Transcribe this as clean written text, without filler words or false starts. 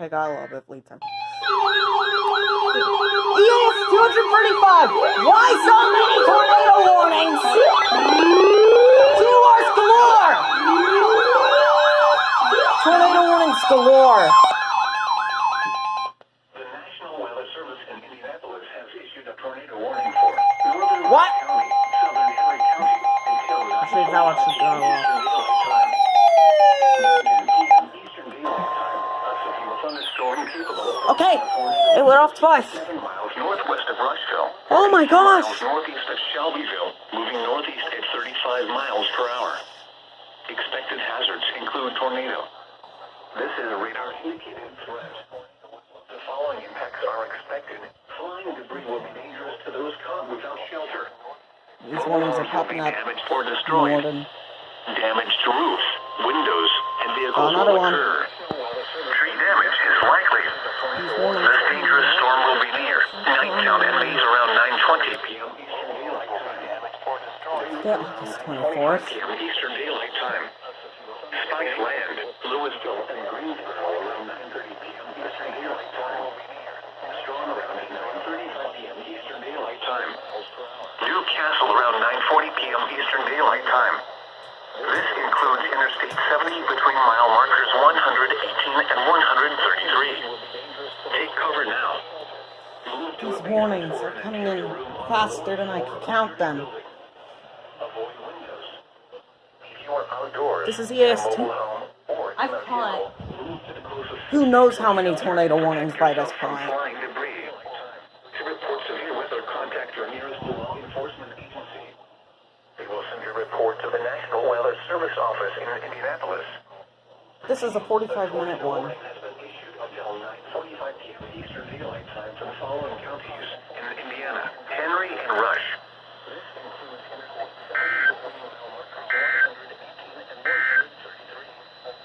Okay, got a little bit of lead time. EAS 235! Why so many tornado warnings? TORs galore! Tornado warnings galore! The National Weather Service in Indianapolis has issued a tornado warning for northern What? County, southern Henry County, until 9 Actually, that one should go. Eastern Daylight Time. A severe thunderstorm capable of Okay, it went off twice. 7 miles northwest of Rushville. Oh my 10 miles gosh! northeast of Shelbyville, moving northeast at 35 miles per hour. Expected hazards include tornado. This is a radar-indicated threat. The following impacts are expected. Flying debris will be dangerous to those caught without shelter. These warnings are popping up Damaged or more destroyed. than... Damage to roofs, windows, and vehicles Another will one. occur. Tree damage is likely. These warnings This dangerous storm will be near Nighttown and Maze around 9:20 p.m. Eastern Daylight Time. Yeah, August 24th. p.m. Eastern Daylight Time. Spikes land, Louisville and Greensboro around 9:30 p.m. Eastern Daylight Time. Storm around 9:35 p.m. Eastern Daylight Time. Newcastle around 9:40 p.m. Eastern Daylight Time. This includes Interstate 70 between mile markers 118 and 133. Take cover now. These warnings are coming in faster than I can count them. Avoid windows. If you are outdoors, This is EAS 2. I've caught who knows how many tornado warnings by this point. flying debris. To report severe weather, contact your nearest law enforcement agency. They will send your report to the National Weather Service office in Indianapolis. This is a 45-minute one. Has been issued until 9:45 p.m. Eastern Daylight Time for the following counties: